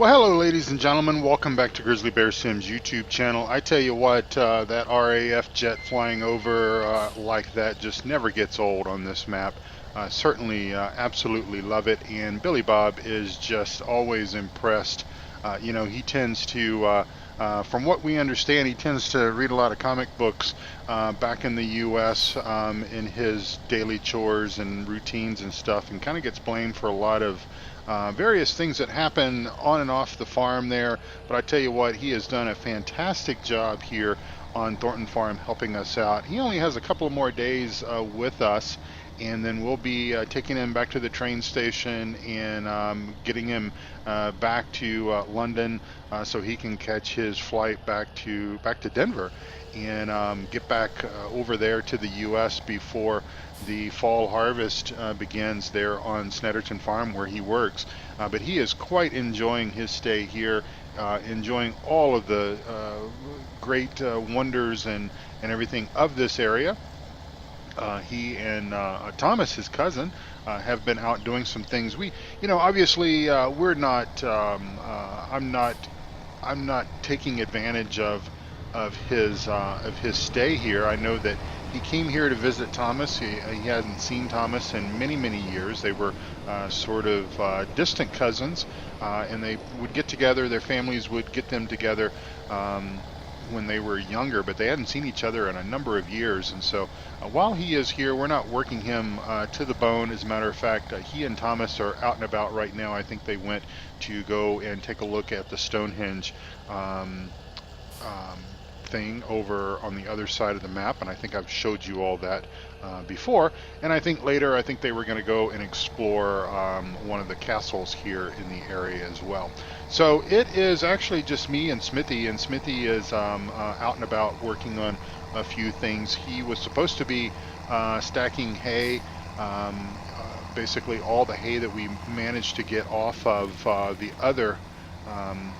Well, hello, ladies and gentlemen. Welcome back to Grizzly Bear Sims YouTube channel. I tell you what, that RAF jet flying over like that just never gets old on this map. Certainly, absolutely love it. And Billy Bob is just always impressed. He tends to, from what we understand, he tends to read a lot of comic books back in the U.S. In his daily chores and routines and stuff, and kind of gets blamed for a lot of various things that happen on and off the farm there. But I tell you what, he has done a fantastic job here on Thornton Farm helping us out. He only has a couple more days with us, and then we'll be taking him back to the train station and getting him back to London so he can catch his flight back to Denver and get back over there to the U.S. before the fall harvest begins there on Snetterton Farm where he works. But he is quite enjoying his stay here, enjoying all of the great wonders and everything of this area. He and Thomas, his cousin, have been out doing some things. Obviously, we're not. I'm not taking advantage of his stay here. I know that he came here to visit Thomas. He hadn't seen Thomas in many, many years. They were sort of distant cousins, and they would get together. Their families would get them together when they were younger, but they hadn't seen each other in a number of years. And so while he is here, we're not working him to the bone. As a matter of fact, he and Thomas are out and about right now. I think they went to go and take a look at the Stonehenge um, um, thing over on the other side of the map, and I think I've showed you all that before. And I think later, I think they were going to go and explore one of the castles here in the area as well. So it is actually just me and Smithy is out and about working on a few things. He was supposed to be stacking hay. Basically all the hay that we managed to get off of the other um,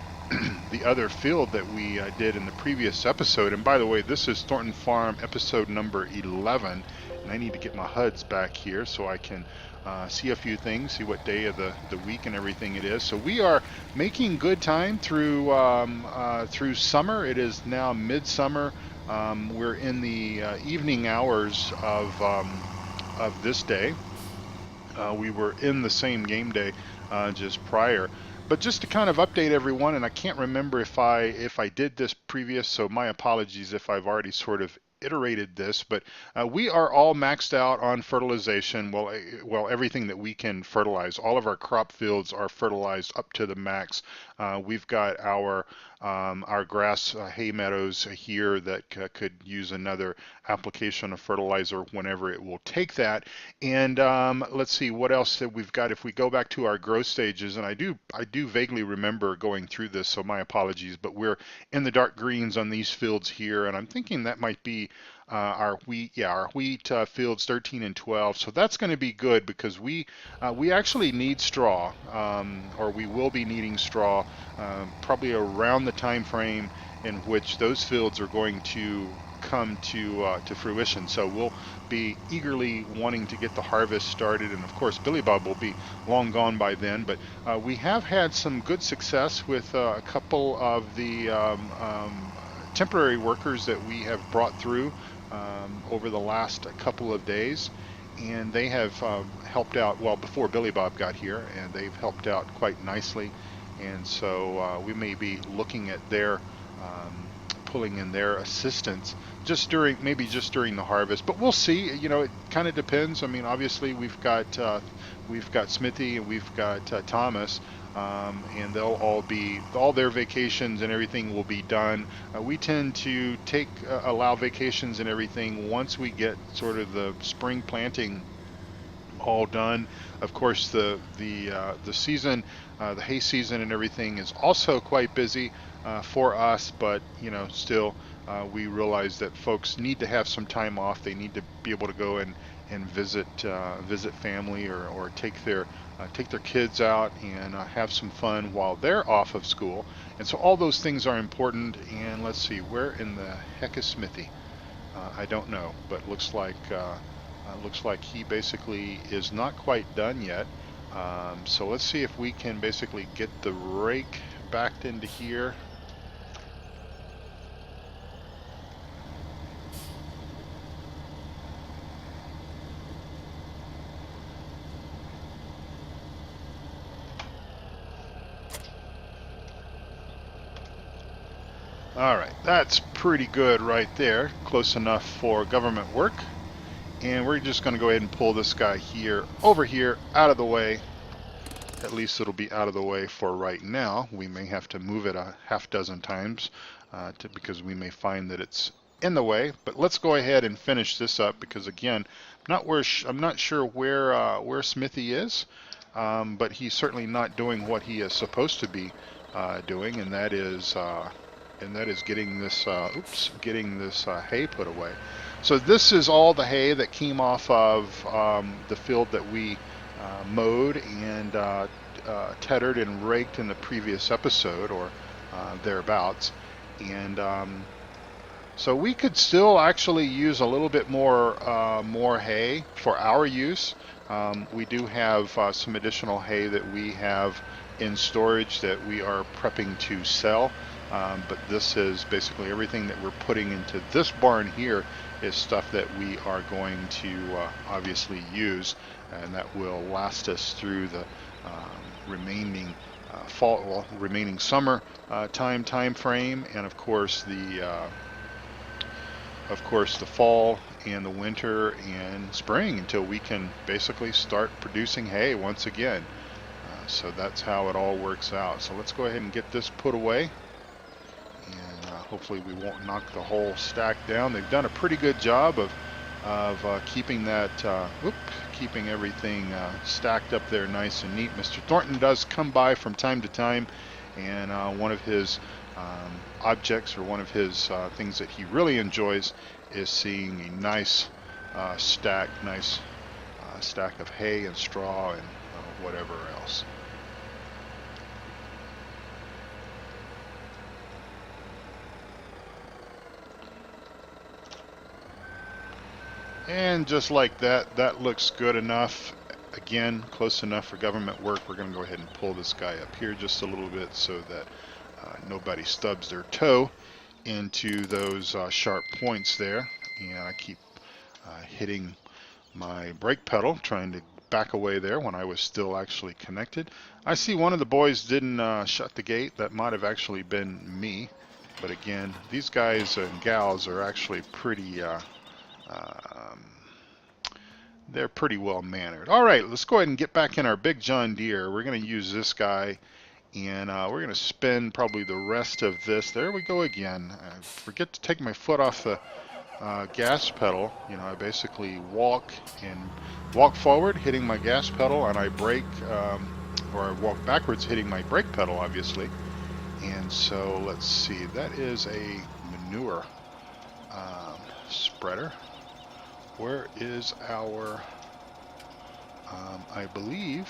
the other field that we did in the previous episode. And by the way, this is Thornton Farm episode number 11, and I need to get my HUDs back here so I can see a few things, see what day of the week and everything it is. So we are making good time through summer. It is now midsummer. We're in the evening hours of this day. We were in the same game day just prior. But just to kind of update everyone, and I can't remember if I did this previous, so my apologies if I've already sort of iterated this, but we are all maxed out on fertilization. Well, everything that we can fertilize. All of our crop fields are fertilized up to the max. We've got our grass hay meadows here that could use another application of fertilizer whenever it will take that. And let's see what else that we've got. If we go back to our growth stages, and I do vaguely remember going through this, so my apologies, but we're in the dark greens on these fields here, and I'm thinking that might be our wheat, yeah, our wheat fields 13 and 12. So that's going to be good because we actually need straw, or we will be needing straw, probably around the time frame in which those fields are going to come to fruition. So we'll be eagerly wanting to get the harvest started, and of course Billy Bob will be long gone by then. But we have had some good success with a couple of the temporary workers that we have brought through over the last couple of days, and they have helped out well before Billy Bob got here, and they've helped out quite nicely. And so we may be looking at their pulling in their assistance just during the harvest, but we'll see. It kind of depends. I mean, obviously we've got Smithy and we've got Thomas, and they'll all their vacations and everything will be done. We tend to allow vacations and everything once we get sort of the spring planting all done. Of course, the season, the hay season and everything is also quite busy for us, but still, we realize that folks need to have some time off. They need to be able to go and visit family or take their kids out and have some fun while they're off of school. And so all those things are important. And let's see, where in the heck is Smithy? I don't know, but looks like he basically is not quite done yet. So let's see if we can basically get the rake backed into here. Alright, that's pretty good right there. Close enough for government work. And we're just going to go ahead and pull this guy here, over here, out of the way. At least it'll be out of the way for right now. We may have to move it a half dozen times because we may find that it's in the way. But let's go ahead and finish this up because, again, I'm not sure where Smithy is, but he's certainly not doing what he is supposed to be doing, and that is getting this hay put away. So this is all the hay that came off of the field that we mowed and tethered and raked in the previous episode, or thereabouts. And so we could still actually use a little bit more hay for our use. We do have some additional hay that we have in storage that we are prepping to sell. But this is basically everything that we're putting into this barn here is stuff that we are going to obviously use, and that will last us through the remaining remaining summer time frame, and of course the fall and the winter and spring until we can basically start producing hay once again. So that's how it all works out. So let's go ahead and get this put away. Hopefully we won't knock the whole stack down. They've done a pretty good job of keeping that, keeping everything stacked up there nice and neat. Mr. Thornton does come by from time to time, and one of his objects, or one of his things that he really enjoys, is seeing a nice stack of hay and straw and whatever else. And just like that, that looks good enough. Again, close enough for government work. We're going to go ahead and pull this guy up here just a little bit so that nobody stubs their toe into those sharp points there. And I keep hitting my brake pedal, trying to back away there when I was still actually connected. I see one of the boys didn't shut the gate. That might have actually been me. But again, these guys and gals are actually pretty... they're pretty well mannered. All right, let's go ahead and get back in our big John Deere. We're going to use this guy, and we're going to spend probably the rest of this. There we go again. I forget to take my foot off the gas pedal. You know, I basically walk forward, hitting my gas pedal, and I brake, or I walk backwards, hitting my brake pedal, obviously. And so let's see. That is a manure spreader. Where is our, I believe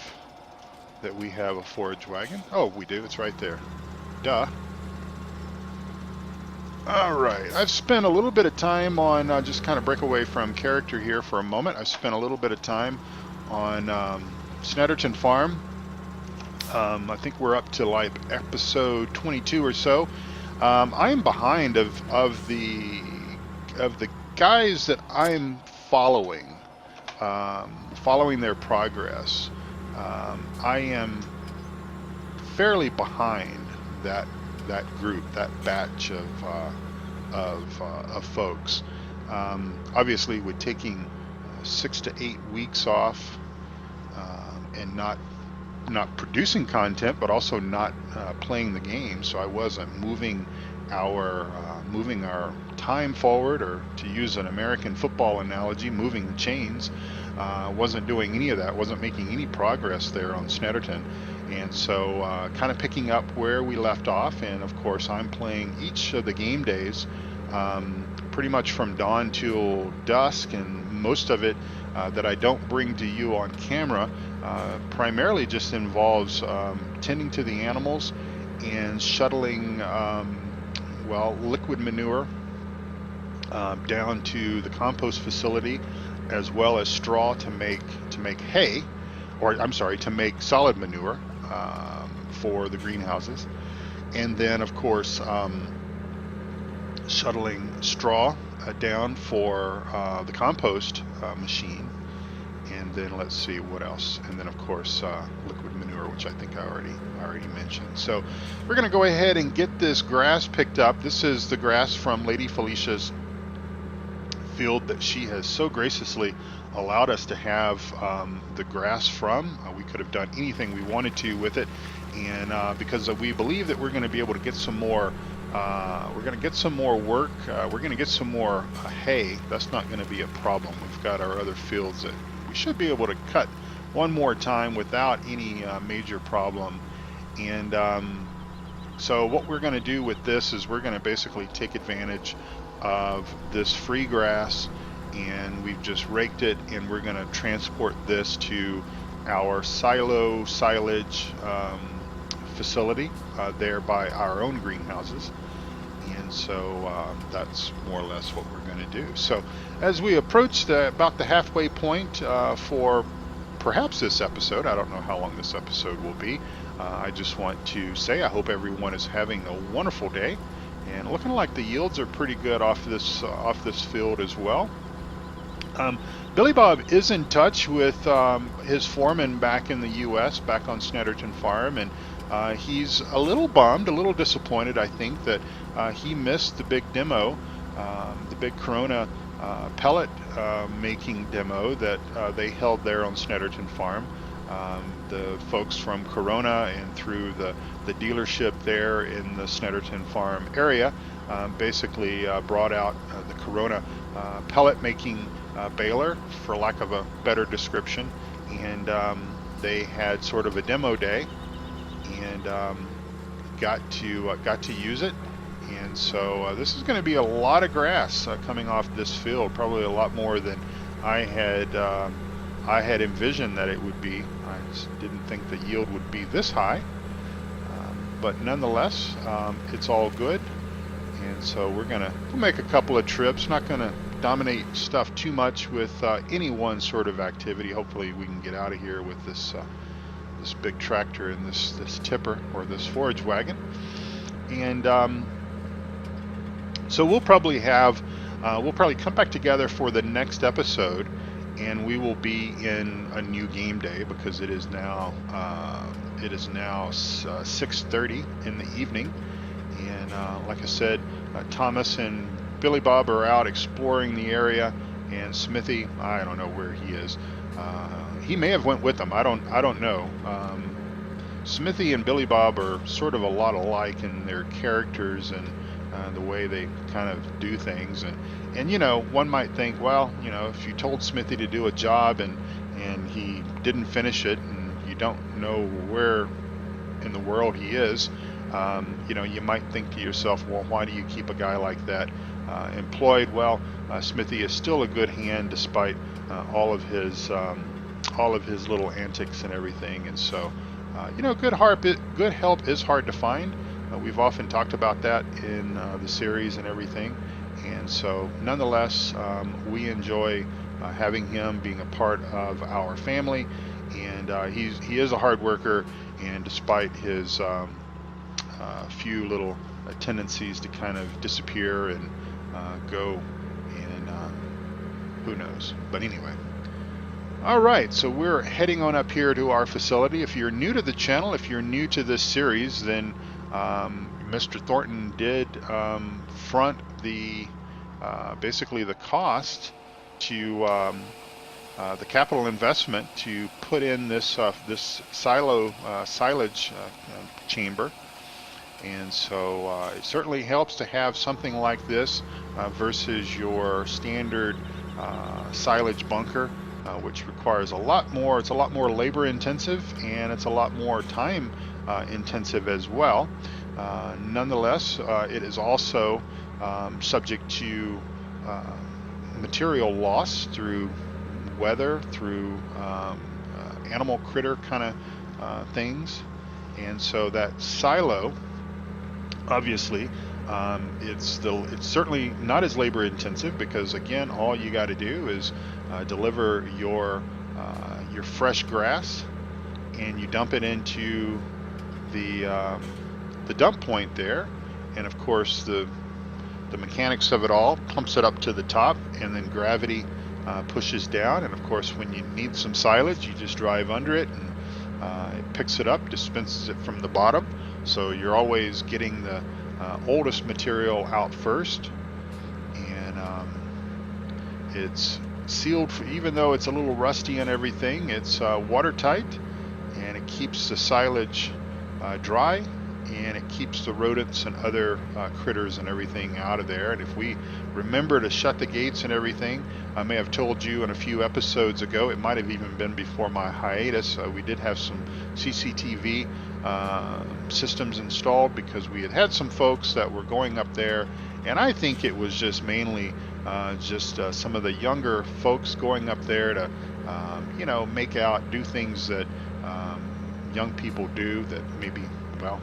that we have a forage wagon. Oh, we do. It's right there. Duh. All right. I've spent a little bit of time on, just kind of break away from character here for a moment. I've spent a little bit of time on Thornton Farm. I think we're up to like episode 22 or so. I'm behind of the guys that I'm following their progress. I am fairly behind that group, that batch of folks. Obviously, with taking 6 to 8 weeks off and not producing content, but also not playing the game, so I wasn't moving our time forward, or to use an American football analogy, moving the chains. Wasn't doing any of that, wasn't making any progress there on Thornton, and so kind of picking up where we left off. And of course I'm playing each of the game days pretty much from dawn till dusk, and most of it that I don't bring to you on camera primarily just involves tending to the animals and shuttling liquid manure down to the compost facility, as well as straw to make hay, or I'm sorry, to make solid manure for the greenhouses. and then of course shuttling straw down for the compost machine. And then let's see what else. And then of course liquid manure, which I think I already mentioned. So we're going to go ahead and get this grass picked up. This is the grass from Lady Felicia's field that she has so graciously allowed us to have the grass from. We could have done anything we wanted to with it, and because we believe that we're going to be able to get some more we're going to get some more work. We're going to get some more hay. That's not going to be a problem. We've got our other fields that we should be able to cut one more time without any major problem. And so what we're going to do with this is we're going to basically take advantage of this free grass, and we've just raked it, and we're going to transport this to our silage facility there by our own greenhouses. And so that's more or less what we're going to do. So as we approach about the halfway point for perhaps this episode, I don't know how long this episode will be, I just want to say I hope everyone is having a wonderful day, and looking like the yields are pretty good off this field as well. Billy Bob is in touch with his foreman back in the U.S., back on Thornton Farm, and he's a little bummed, a little disappointed, I think, that he missed the big demo, the big Corona pellet making demo that they held there on Thornton Farm. The folks from Corona and through the dealership there in the Thornton Farm area basically brought out the Corona pellet making baler, for lack of a better description, and they had sort of a demo day, and got to use it. And so this is going to be a lot of grass coming off this field, probably a lot more than I had envisioned that it would be. I just didn't think the yield would be this high, but nonetheless, it's all good. And so we'll make a couple of trips. Not going to dominate stuff too much with any one sort of activity. Hopefully we can get out of here with this big tractor and this tipper or this forage wagon. And so we'll probably come back together for the next episode, and we will be in a new game day because it is now 6:30 in the evening. And like I said, Thomas and Billy Bob are out exploring the area, and Smithy, I don't know where he is. He may have went with them. I don't know. Smithy and Billy Bob are sort of a lot alike in their characters and the way they kind of do things. And you know, one might think, well, you know, if you told Smithy to do a job and he didn't finish it, and you don't know where in the world he is, you know, you might think to yourself, well, why do you keep a guy like that employed? Well, Smithy is still a good hand despite all of his little antics and everything. And so, you know, good help is hard to find. We've often talked about that in the series and everything. And so, nonetheless, we enjoy having him being a part of our family. And he is a hard worker, and despite his few little tendencies to kind of disappear and go, and who knows. But anyway. All right, so we're heading on up here to our facility. If you're new to the channel, if you're new to this series, then Mr. Thornton did front the basically the cost to the capital investment to put in this silage chamber. And so it certainly helps to have something like this versus your standard silage bunker, which requires a lot more. It's a lot more labor intensive, and it's a lot more time intensive as well. Nonetheless, it is also subject to material loss through weather, through animal critter kind of things. And so that silo, obviously, it's certainly not as labor intensive, because again, all you got to do is deliver your fresh grass, and you dump it into the the dump point there, and of course the mechanics of it all pumps it up to the top, and then gravity pushes down, and of course when you need some silage you just drive under it, and it picks it up, dispenses it from the bottom, so you're always getting the oldest material out first. And it's sealed, even though it's a little rusty and everything, it's watertight, and it keeps the silage dry, and it keeps the rodents and other critters and everything out of there. And if we remember to shut the gates and everything, I may have told you in a few episodes ago, it might have even been before my hiatus, we did have some CCTV systems installed, because we had some folks that were going up there, and I think it was just mainly some of the younger folks going up there to make out, do things that young people do that maybe, well,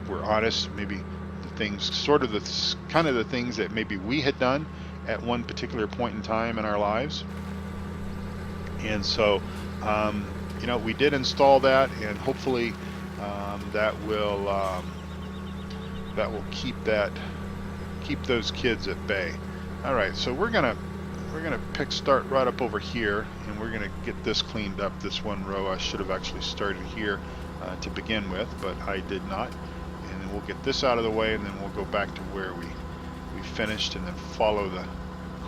we're honest, maybe the things, sort of the kind of the things that maybe we had done at one particular point in time in our lives. And so we did install that, and hopefully that will keep those kids at bay. All right, so we're gonna start right up over here, and we're gonna get this cleaned up. This one row I should have actually started here to begin with, but I did not. And then we'll get this out of the way, and then we'll go back to where we finished, and then follow the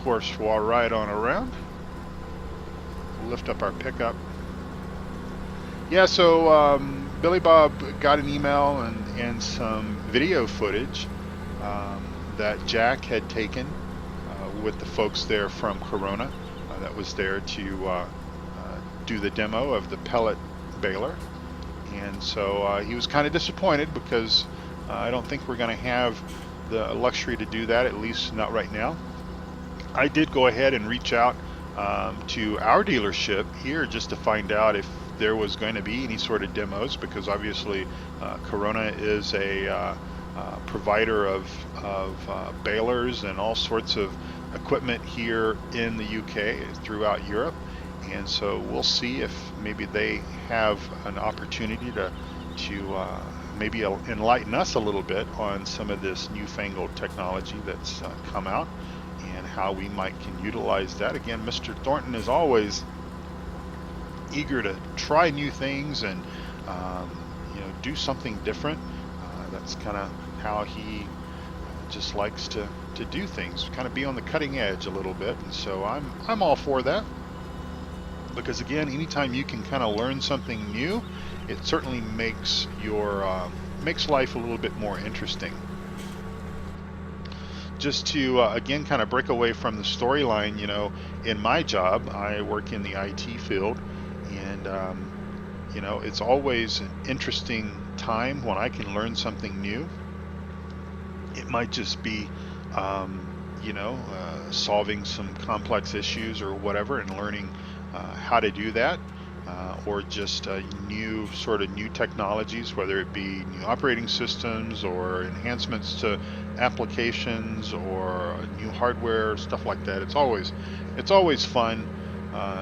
course right on around. We'll lift up our pickup. Yeah, so Billy Bob got an email and some video footage that Jack had taken with the folks there from Corona that was there to do the demo of the pellet baler. And so he was kind of disappointed, because I don't think we're going to have the luxury to do that, at least not right now. I did go ahead and reach out to our dealership here just to find out if there was going to be any sort of demos, because obviously Corona is a provider of balers and all sorts of equipment here in the UK, throughout Europe. And so we'll see if maybe they have an opportunity to maybe enlighten us a little bit on some of this newfangled technology that's come out, and how we can utilize that. Again, Mr. Thornton is always eager to try new things and do something different. That's kind of how he just likes to do things, kind of be on the cutting edge a little bit. And so I'm all for that, because again, anytime you can kind of learn something new, it certainly makes makes life a little bit more interesting. Just to again kind of break away from the storyline, in my job, I work in the IT field, and it's always an interesting time when I can learn something new. It might just be solving some complex issues or whatever, and learning how to do that, or just new technologies, whether it be new operating systems or enhancements to applications or new hardware, stuff like that. It's always fun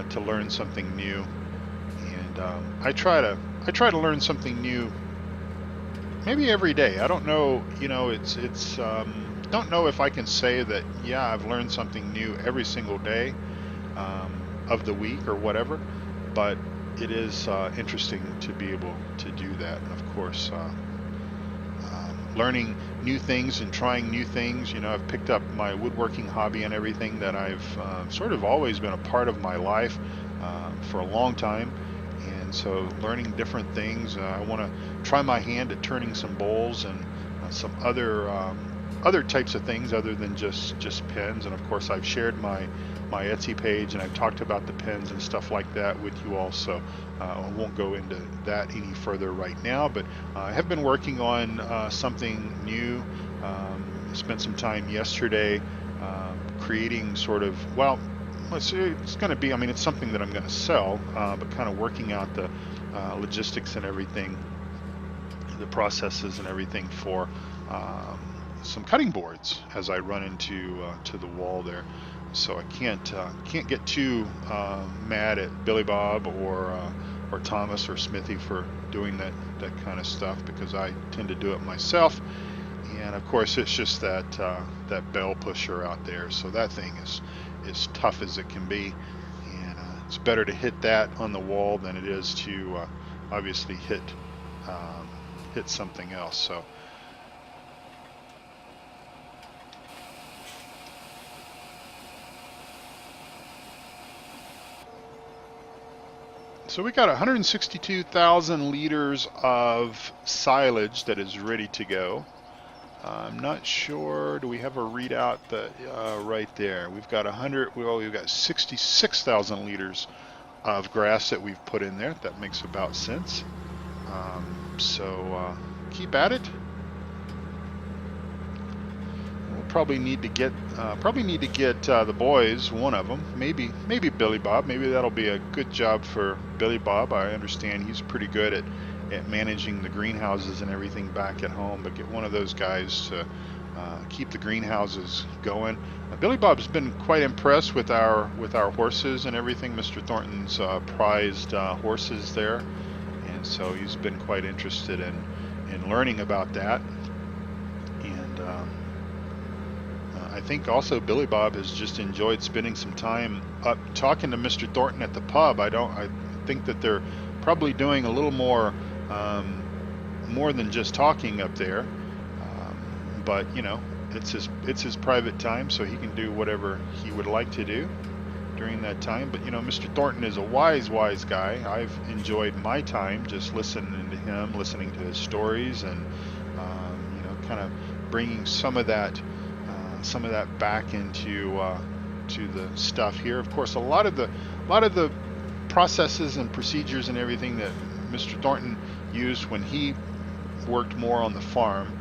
to learn something new, and I try to learn something new maybe every day. I don't know, don't know if I can say that, yeah, I've learned something new every single day of the week or whatever, but it is interesting to be able to do that. And of course, learning new things and trying new things. I've picked up my woodworking hobby and everything that I've sort of always been a part of my life for a long time. And so learning different things. I want to try my hand at turning some bowls and some other types of things other than just pens. And of course, I've shared my Etsy page, and I've talked about the pens and stuff like that with you all, so I won't go into that any further right now. But I have been working on something new. Spent some time yesterday creating sort of, well, it's going to be, it's something that I'm going to sell, but kind of working out the logistics and everything, the processes and everything for some cutting boards as I run into to the wall there. So I can't get too mad at Billy Bob or or Thomas or Smithy for doing that kind of stuff, because I tend to do it myself. And of course, it's just that that bell pusher out there. So that thing is tough as it can be, and it's better to hit that on the wall than it is to obviously hit something else. So we got 162,000 liters of silage that is ready to go. I'm not sure. Do we have a readout that right there? We've got we've got 66,000 liters of grass that we've put in there. That makes about sense. So keep at it. We'll probably need to get the boys, one of them, maybe Billy Bob. Maybe that'll be a good job for Billy Bob. I understand he's pretty good at managing the greenhouses and everything back at home, but get one of those guys to keep the greenhouses going. Billy Bob's been quite impressed with our horses and everything, Mr. Thornton's prized horses there, and so he's been quite interested in learning about that. And I think also Billy Bob has just enjoyed spending some time up talking to Mr. Thornton at the pub. I think that they're probably doing a little more than just talking up there, but you know, it's his private time, so he can do whatever he would like to do during that time. But you know, Mr. Thornton is a wise guy. I've enjoyed my time just listening to him, listening to his stories, and you know, kind of bringing some of that back into to the stuff here. Of course, a lot of the processes and procedures and everything that Mr. Thornton used when he worked more on the farm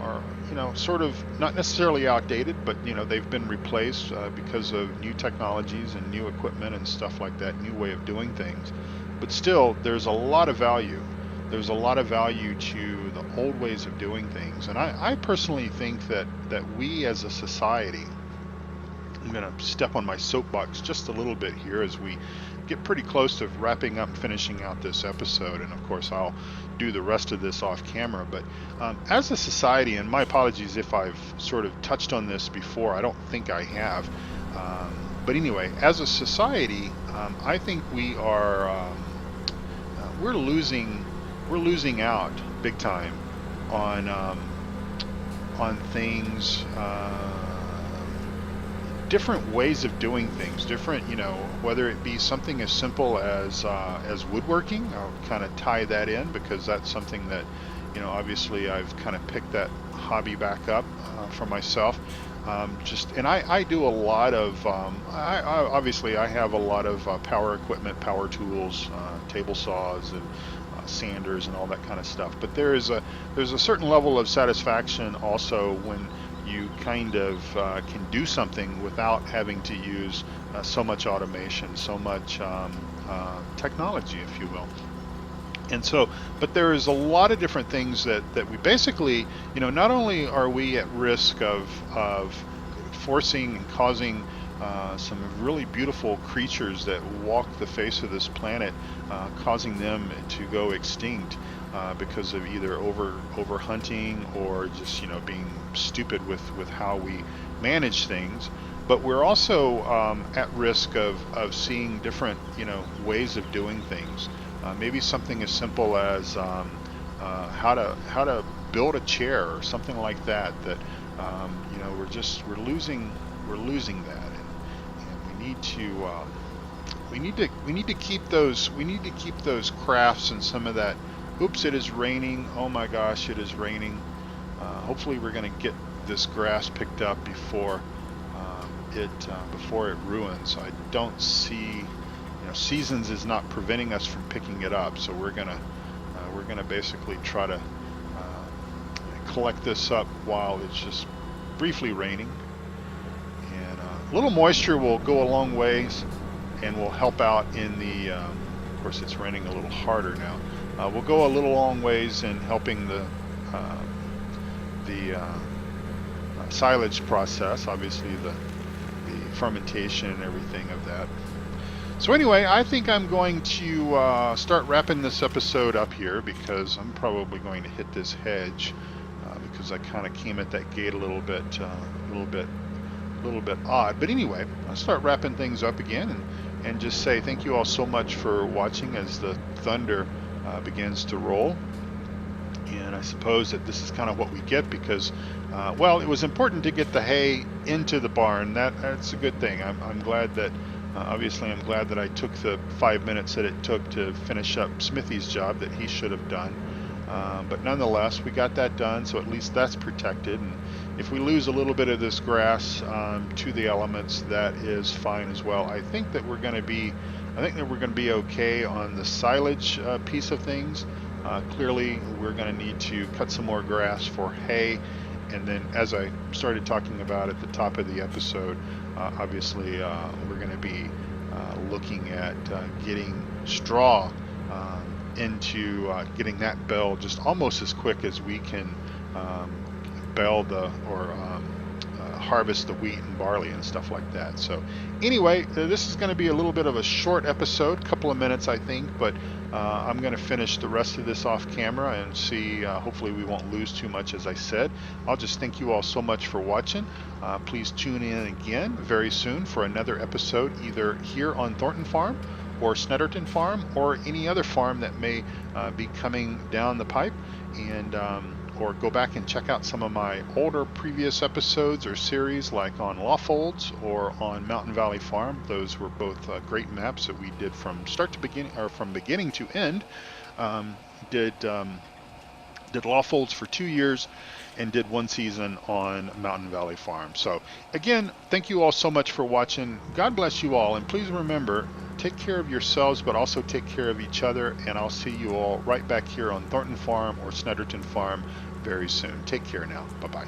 are, you know, sort of not necessarily outdated, but you know, they've been replaced because of new technologies and new equipment and stuff like that, new way of doing things. But still, there's a lot of value. There's a lot of value to the old ways of doing things, and I personally think that we as a society, I'm going to step on my soapbox just a little bit here as we get pretty close to wrapping up and finishing out this episode, and of course I'll do the rest of this off camera, but as a society, and my apologies if I've sort of touched on this before, I don't think I have, but anyway, as a society, I think we are we're losing out big time on things, different ways of doing things, different, you know, whether it be something as simple as woodworking. I'll kind of tie that in because that's something that, you know, obviously I've kind of picked that hobby back up for myself. And I do a lot of, obviously I have a lot of power equipment, power tools, table saws and sanders and all that kind of stuff. But there's a certain level of satisfaction also when you kind of can do something without having to use so much automation, so much technology, if you will. And so, but there is a lot of different things that we basically, you know, not only are we at risk of forcing and causing some really beautiful creatures that walk the face of this planet, causing them to go extinct because of either over hunting or just, you know, being stupid with how we manage things. But we're also at risk of seeing different, you know, ways of doing things. Maybe something as simple as how to build a chair or something like that. That you know, we're losing that, and we need to keep those crafts and some of that. Oops, it is raining. Oh my gosh, it is raining. Hopefully we're going to get this grass picked up before it ruins. I don't see, you know, seasons is not preventing us from picking it up, so we're gonna basically try to collect this up while it's just briefly raining. And a little moisture will go a long ways and will help out in the. Of course, it's raining a little harder now. We'll go a little long ways in helping the silage process, obviously the fermentation and everything of that. So anyway, I think I'm going to start wrapping this episode up here because I'm probably going to hit this hedge because I kind of came at that gate a little bit odd. But anyway, I'll start wrapping things up again and just say thank you all so much for watching as the thunder begins to roll. And I suppose that this is kind of what we get because, well, it was important to get the hay into the barn. That's a good thing. I'm glad that, obviously, I'm glad that I took the 5 minutes that it took to finish up Smithy's job that he should have done. But nonetheless, we got that done, so at least that's protected. And if we lose a little bit of this grass to the elements, that is fine as well. I think that we're going to be okay on the silage piece of things. Clearly, we're going to need to cut some more grass for hay. And then, as I started talking about at the top of the episode, obviously, we're going to be looking at getting straw into getting that bale just almost as quick as we can bale harvest the wheat and barley and stuff like that. So anyway, this is going to be a little bit of a short episode, couple of minutes I think, but I'm going to finish the rest of this off camera and see, hopefully we won't lose too much. As I said, I'll just thank you all so much for watching. Please tune in again very soon for another episode, either here on Thornton Farm or Snetterton Farm or any other farm that may be coming down the pipe, and or go back and check out some of my older previous episodes or series like on Lawfolds or on Mountain Valley Farm. Those were both great maps that we did from start to beginning, or from beginning to end. Did Lawfolds for 2 years and did 1 season on Mountain Valley Farm. So again, thank you all so much for watching. God bless you all, and please remember, take care of yourselves, but also take care of each other, and I'll see you all right back here on Thornton Farm or Snetterton Farm very soon. Take care now. Bye-bye.